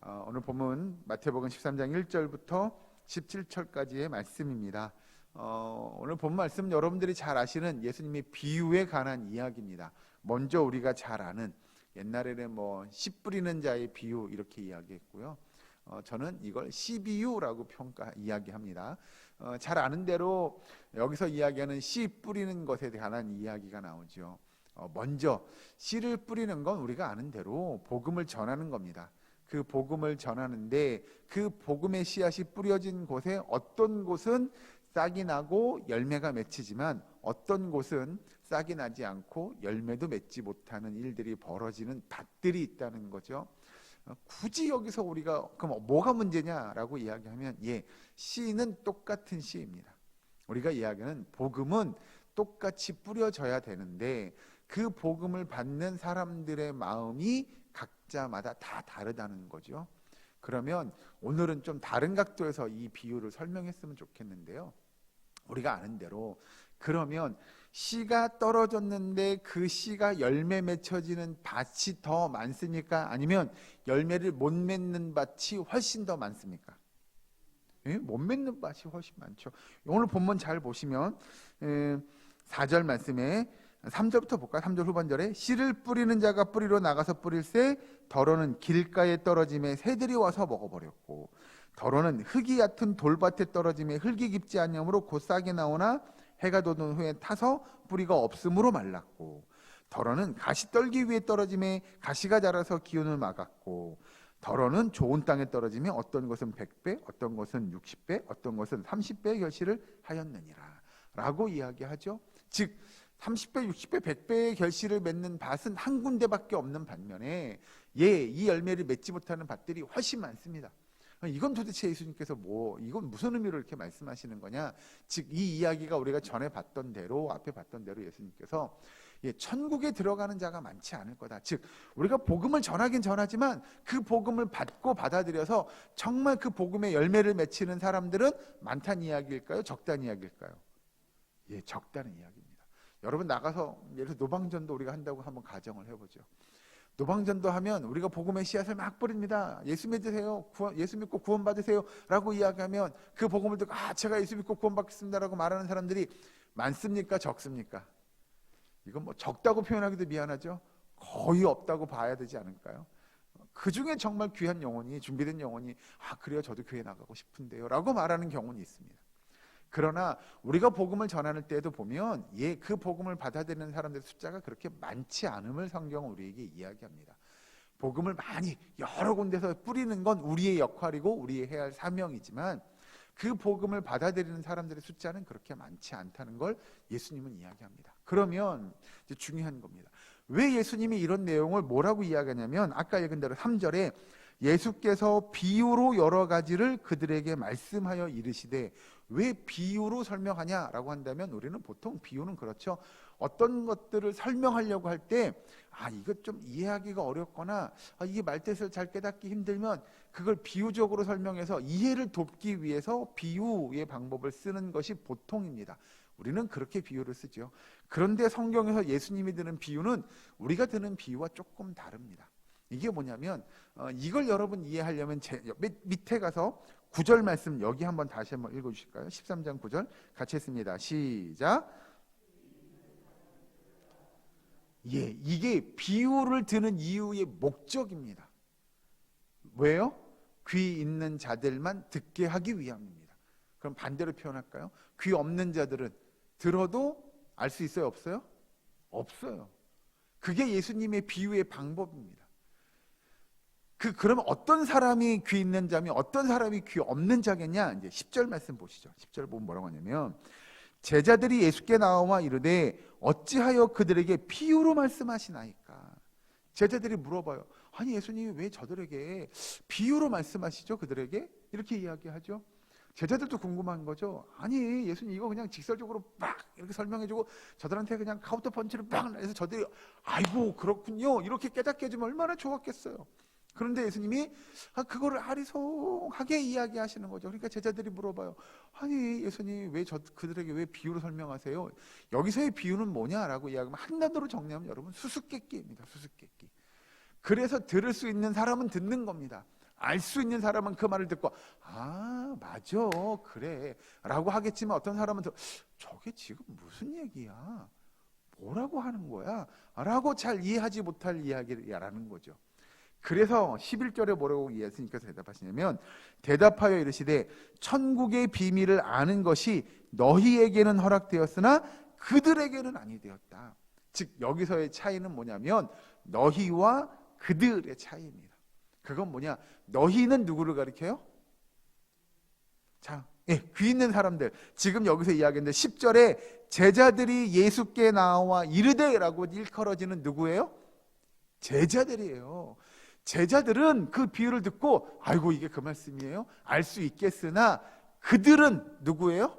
오늘 본문 마태복음 13장 1절부터 17절까지의 말씀입니다. 오늘 본 말씀 여러분들이 잘 아시는 예수님의 비유에 관한 이야기입니다. 먼저 우리가 잘 아는 옛날에는 씨 뿌리는 자의 비유 이렇게 이야기했고요. 저는 이걸 씨비유라고 이야기합니다. 잘 아는 대로 여기서 이야기하는 씨 뿌리는 것에 관한 이야기가 나오죠. 먼저 씨를 뿌리는 건 우리가 아는 대로 복음을 전하는 겁니다. 그 복음을 전하는데 그 복음의 씨앗이 뿌려진 곳에 어떤 곳은 싹이 나고 열매가 맺히지만 어떤 곳은 싹이 나지 않고 열매도 맺지 못하는 일들이 벌어지는 밭들이 있다는 거죠. 굳이 여기서 우리가 그럼 뭐가 문제냐라고 이야기하면 씨는 똑같은 씨입니다. 우리가 이야기하는 복음은 똑같이 뿌려져야 되는데 그 복음을 받는 사람들의 마음이 각자마다 다 다르다는 거죠. 그러면 오늘은 좀 다른 각도에서 이 비유를 설명했으면 좋겠는데요. 우리가 아는 대로 그러면 씨가 떨어졌는데 그 씨가 열매 맺혀지는 밭이 더 많습니까? 아니면 열매를 못 맺는 밭이 훨씬 더 많습니까? 못 맺는 밭이 훨씬 많죠. 오늘 본문 잘 보시면 4절 말씀에 3절부터 볼까요? 3절 후반절에 씨를 뿌리는 자가 뿌리러 나가서 뿌릴새 더러는 길가에 떨어짐에 새들이 와서 먹어버렸고 더러는 흙이 얕은 돌밭에 떨어짐에 흙이 깊지 않으므로 곧 싹이 나오나 해가 돋은 후에 타서 뿌리가 없으므로 말랐고 더러는 가시떨기 위에 떨어짐에 가시가 자라서 기운을 막았고 더러는 좋은 땅에 떨어짐에 어떤 것은 100배 어떤 것은 60배 어떤 것은 30배의 결실을 하였느니라 라고 이야기하죠. 즉 30배, 60배, 100배의 결실을 맺는 밭은 한 군데밖에 없는 반면에 이 열매를 맺지 못하는 밭들이 훨씬 많습니다. 이건 도대체 예수님께서 이건 무슨 의미로 이렇게 말씀하시는 거냐? 즉 이 이야기가 우리가 전에 봤던 대로 앞에 봤던 대로 예수님께서 천국에 들어가는 자가 많지 않을 거다. 즉 우리가 복음을 전하긴 전하지만 그 복음을 받고 받아들여서 정말 그 복음의 열매를 맺히는 사람들은 많다는 이야기일까요? 적다는 이야기일까요? 적다는 이야기입니다. 여러분 나가서 예를 들어 노방전도 우리가 한다고 한번 가정을 해보죠. 노방전도 하면 우리가 복음의 씨앗을 막 뿌립니다. 예수 믿으세요. 예수 믿고 구원 받으세요 라고 이야기하면 그 복음을 듣고 제가 예수 믿고 구원 받겠습니다 라고 말하는 사람들이 많습니까? 적습니까? 이건 적다고 표현하기도 미안하죠. 거의 없다고 봐야 되지 않을까요? 그 중에 정말 귀한 영혼이 준비된 영혼이 그래요 저도 교회 나가고 싶은데요 라고 말하는 경우는 있습니다. 그러나 우리가 복음을 전하는 때에도 보면 그 복음을 받아들이는 사람들의 숫자가 그렇게 많지 않음을 성경은 우리에게 이야기합니다. 복음을 많이 여러 군데서 뿌리는 건 우리의 역할이고 우리의 해야 할 사명이지만 그 복음을 받아들이는 사람들의 숫자는 그렇게 많지 않다는 걸 예수님은 이야기합니다. 그러면 이제 중요한 겁니다. 왜 예수님이 이런 내용을 뭐라고 이야기하냐면 아까 읽은 대로 3절에 예수께서 비유로 여러 가지를 그들에게 말씀하여 이르시되 왜 비유로 설명하냐라고 한다면 우리는 보통 비유는 그렇죠. 어떤 것들을 설명하려고 할 때 이거 좀 이해하기가 어렵거나 이게 말뜻을 잘 깨닫기 힘들면 그걸 비유적으로 설명해서 이해를 돕기 위해서 비유의 방법을 쓰는 것이 보통입니다. 우리는 그렇게 비유를 쓰죠. 그런데 성경에서 예수님이 드는 비유는 우리가 드는 비유와 조금 다릅니다. 이게 뭐냐면 이걸 여러분 이해하려면 밑에 가서 9절 말씀 여기 다시 한번 읽어주실까요? 13장 9절 같이 했습니다. 시작. 이게 비유를 드는 이유의 목적입니다. 왜요? 귀 있는 자들만 듣게 하기 위함입니다. 그럼 반대로 표현할까요? 귀 없는 자들은 들어도 알 수 있어요? 없어요? 없어요. 그게 예수님의 비유의 방법입니다. 그러면 어떤 사람이 귀 있는 자며 어떤 사람이 귀 없는 자겠냐? 이제 10절 말씀 보시죠. 10절 보면 뭐라고 하냐면 제자들이 예수께 나와 이르되 어찌하여 그들에게 비유로 말씀하시나이까? 제자들이 물어봐요. 아니 예수님이 왜 저들에게 비유로 말씀하시죠? 그들에게? 이렇게 이야기하죠. 제자들도 궁금한 거죠. 아니 예수님 이거 그냥 직설적으로 막 이렇게 설명해주고 저들한테 그냥 카운터 펀치를 막 해서 저들이 아이고 그렇군요 이렇게 깨닫게 해주면 얼마나 좋았겠어요. 그런데 예수님이 그거를 아리송하게 이야기하시는 거죠. 그러니까 제자들이 물어봐요. 아니 예수님 왜 그들에게 왜 비유로 설명하세요? 여기서의 비유는 뭐냐라고 이야기하면 한단어로 정리하면 여러분 수수께끼입니다. 수수께끼. 그래서 들을 수 있는 사람은 듣는 겁니다. 알 수 있는 사람은 그 말을 듣고 맞아 그래 라고 하겠지만, 어떤 사람은 저게 지금 무슨 얘기야, 뭐라고 하는 거야 라고 잘 이해하지 못할 이야기라는 거죠. 그래서 11절에 뭐라고 예수님께서 대답하시냐면, 대답하여 이르시되 천국의 비밀을 아는 것이 너희에게는 허락되었으나 그들에게는 아니 되었다. 즉 여기서의 차이는 뭐냐면 너희와 그들의 차이입니다. 그건 뭐냐, 너희는 누구를 가리켜요? 귀 있는 사람들. 지금 여기서 이야기했는데 10절에 제자들이 예수께 나와 이르되 라고 일컬어지는 누구예요? 제자들이에요. 제자들은 그 비유를 듣고 아이고 이게 그 말씀이에요? 알 수 있겠으나, 그들은 누구예요?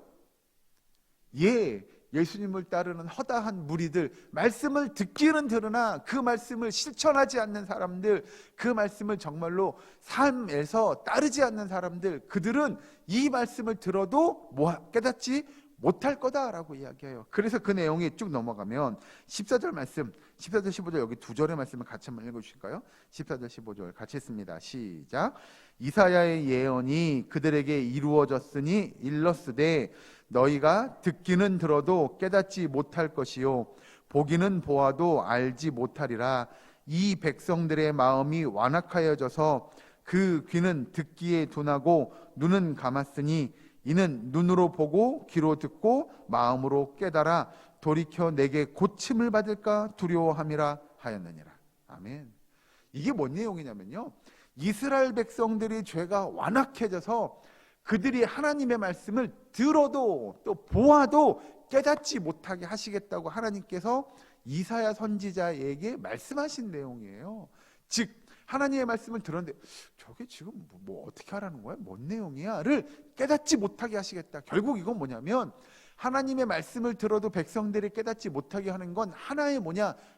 예수님을 따르는 허다한 무리들, 말씀을 듣기는 들으나 그 말씀을 실천하지 않는 사람들, 그 말씀을 정말로 삶에서 따르지 않는 사람들, 그들은 이 말씀을 들어도 깨닫지 못할 거다라고 이야기해요. 그래서 그 내용이 쭉 넘어가면 14절 말씀, 14절 15절 여기 두 절의 말씀을 같이 한번 읽어주실까요? 14절 15절 같이 했습니다. 시작. 이사야의 예언이 그들에게 이루어졌으니 일렀으되 너희가 듣기는 들어도 깨닫지 못할 것이요 보기는 보아도 알지 못하리라. 이 백성들의 마음이 완악하여져서 그 귀는 듣기에 둔하고 눈은 감았으니 이는 눈으로 보고 귀로 듣고 마음으로 깨달아 돌이켜 내게 고침을 받을까 두려워함이라 하였느니라. 아멘. 이게 뭔 내용이냐면요, 이스라엘 백성들이 죄가 완악해져서 그들이 하나님의 말씀을 들어도 또 보아도 깨닫지 못하게 하시겠다고 하나님께서 이사야 선지자에게 말씀하신 내용이에요. 즉 하나님의 말씀을 들었는데 저게 지금 뭐 어떻게 하라는 거야? 뭔 내용이야?를 깨닫지 못하게 하시겠다. 결국 이건 뭐냐면 하나님의 말씀을 들어도 백성들이 깨닫지 못하게 하는 건 하나의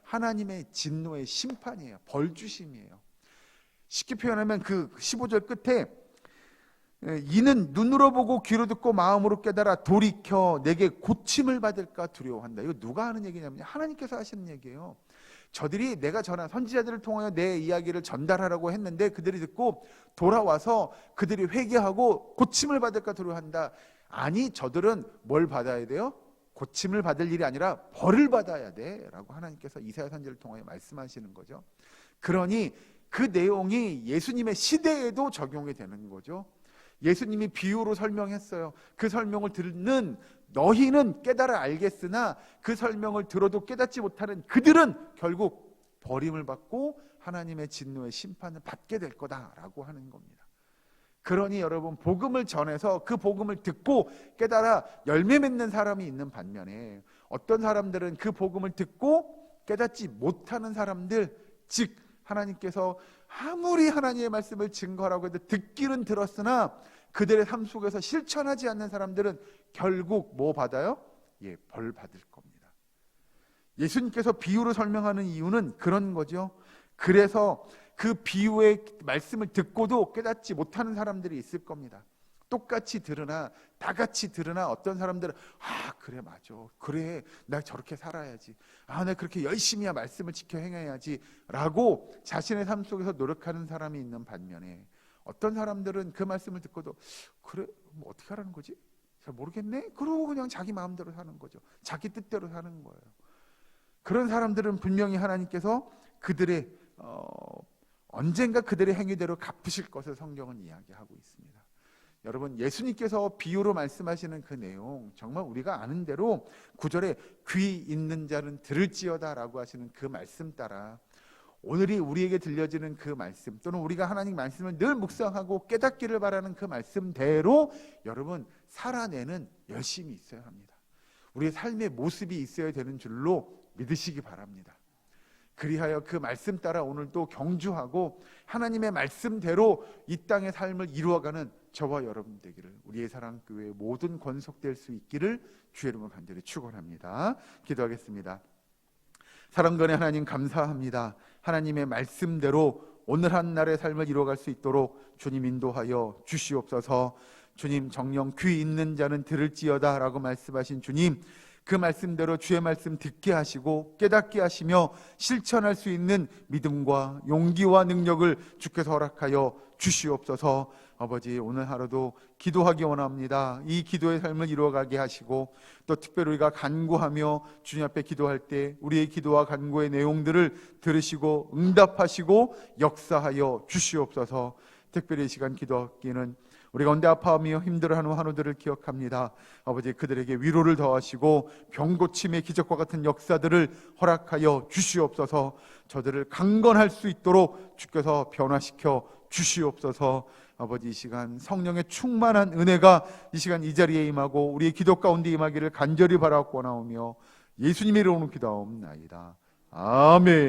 하나님의 진노의 심판이에요. 벌주심이에요. 쉽게 표현하면 그 15절 끝에 이는 눈으로 보고 귀로 듣고 마음으로 깨달아 돌이켜 내게 고침을 받을까 두려워한다. 이거 누가 하는 얘기냐면 하나님께서 하시는 얘기예요. 저들이 내가 전한 선지자들을 통하여 내 이야기를 전달하라고 했는데 그들이 듣고 돌아와서 그들이 회개하고 고침을 받을까 두려워한다. 아니, 저들은 뭘 받아야 돼요? 고침을 받을 일이 아니라 벌을 받아야 돼 라고 하나님께서 이사야 선지자를 통하여 말씀하시는 거죠. 그러니 그 내용이 예수님의 시대에도 적용이 되는 거죠. 예수님이 비유로 설명했어요. 그 설명을 듣는 너희는 깨달아 알겠으나 그 설명을 들어도 깨닫지 못하는 그들은 결국 버림을 받고 하나님의 진노의 심판을 받게 될 거다라고 하는 겁니다. 그러니 여러분, 복음을 전해서 그 복음을 듣고 깨달아 열매 맺는 사람이 있는 반면에 어떤 사람들은 그 복음을 듣고 깨닫지 못하는 사람들, 즉 하나님께서 아무리 하나님의 말씀을 증거하라고 해도 듣기는 들었으나 그들의 삶 속에서 실천하지 않는 사람들은 결국 뭐 받아요? 벌 받을 겁니다. 예수님께서 비유로 설명하는 이유는 그런 거죠. 그래서 그 비유의 말씀을 듣고도 깨닫지 못하는 사람들이 있을 겁니다. 똑같이 들으나 다 같이 들으나 어떤 사람들은 그래 맞아, 그래 나 저렇게 살아야지, 나 그렇게 열심히 말씀을 지켜 행해야지 라고 자신의 삶 속에서 노력하는 사람이 있는 반면에 어떤 사람들은 그 말씀을 듣고도 그래 뭐 어떻게 하라는 거지? 잘 모르겠네? 그러고 그냥 자기 마음대로 사는 거죠. 자기 뜻대로 사는 거예요. 그런 사람들은 분명히 하나님께서 그들의 언젠가 그들의 행위대로 갚으실 것을 성경은 이야기하고 있습니다. 여러분, 예수님께서 비유로 말씀하시는 그 내용, 정말 우리가 아는 대로 9절에 귀 있는 자는 들을지어다 라고 하시는 그 말씀 따라 오늘이 우리에게 들려지는 그 말씀, 또는 우리가 하나님 말씀을 늘 묵상하고 깨닫기를 바라는 그 말씀대로 여러분 살아내는 열심이 있어야 합니다. 우리의 삶의 모습이 있어야 되는 줄로 믿으시기 바랍니다. 그리하여 그 말씀 따라 오늘도 경주하고 하나님의 말씀대로 이 땅의 삶을 이루어가는 저와 여러분 되기를, 우리의 사랑교회 모든 권속될 수 있기를 주의 이름으로 간절히 축원합니다. 기도하겠습니다. 사랑권의 하나님 감사합니다. 하나님의 말씀대로 오늘 한 날의 삶을 이루어갈 수 있도록 주님 인도하여 주시옵소서. 주님, 정령 귀 있는 자는 들을지어다 라고 말씀하신 주님, 그 말씀대로 주의 말씀 듣게 하시고 깨닫게 하시며 실천할 수 있는 믿음과 용기와 능력을 주께서 허락하여 주시옵소서. 아버지, 오늘 하루도 기도하기 원합니다. 이 기도의 삶을 이루어가게 하시고 또 특별히 우리가 간구하며 주님 앞에 기도할 때 우리의 기도와 간구의 내용들을 들으시고 응답하시고 역사하여 주시옵소서. 특별히 이 시간 기도하기는 우리 가운데 아파하며 힘들어하는 환우들을 기억합니다. 아버지, 그들에게 위로를 더하시고 병고침의 기적과 같은 역사들을 허락하여 주시옵소서. 저들을 강건할 수 있도록 주께서 변화시켜 주시옵소서. 아버지, 이 시간 성령의 충만한 은혜가 이 시간 이 자리에 임하고 우리의 기도 가운데 임하기를 간절히 바라옵고 나오며 예수님의 이름으로 기도하옵나이다. 아멘.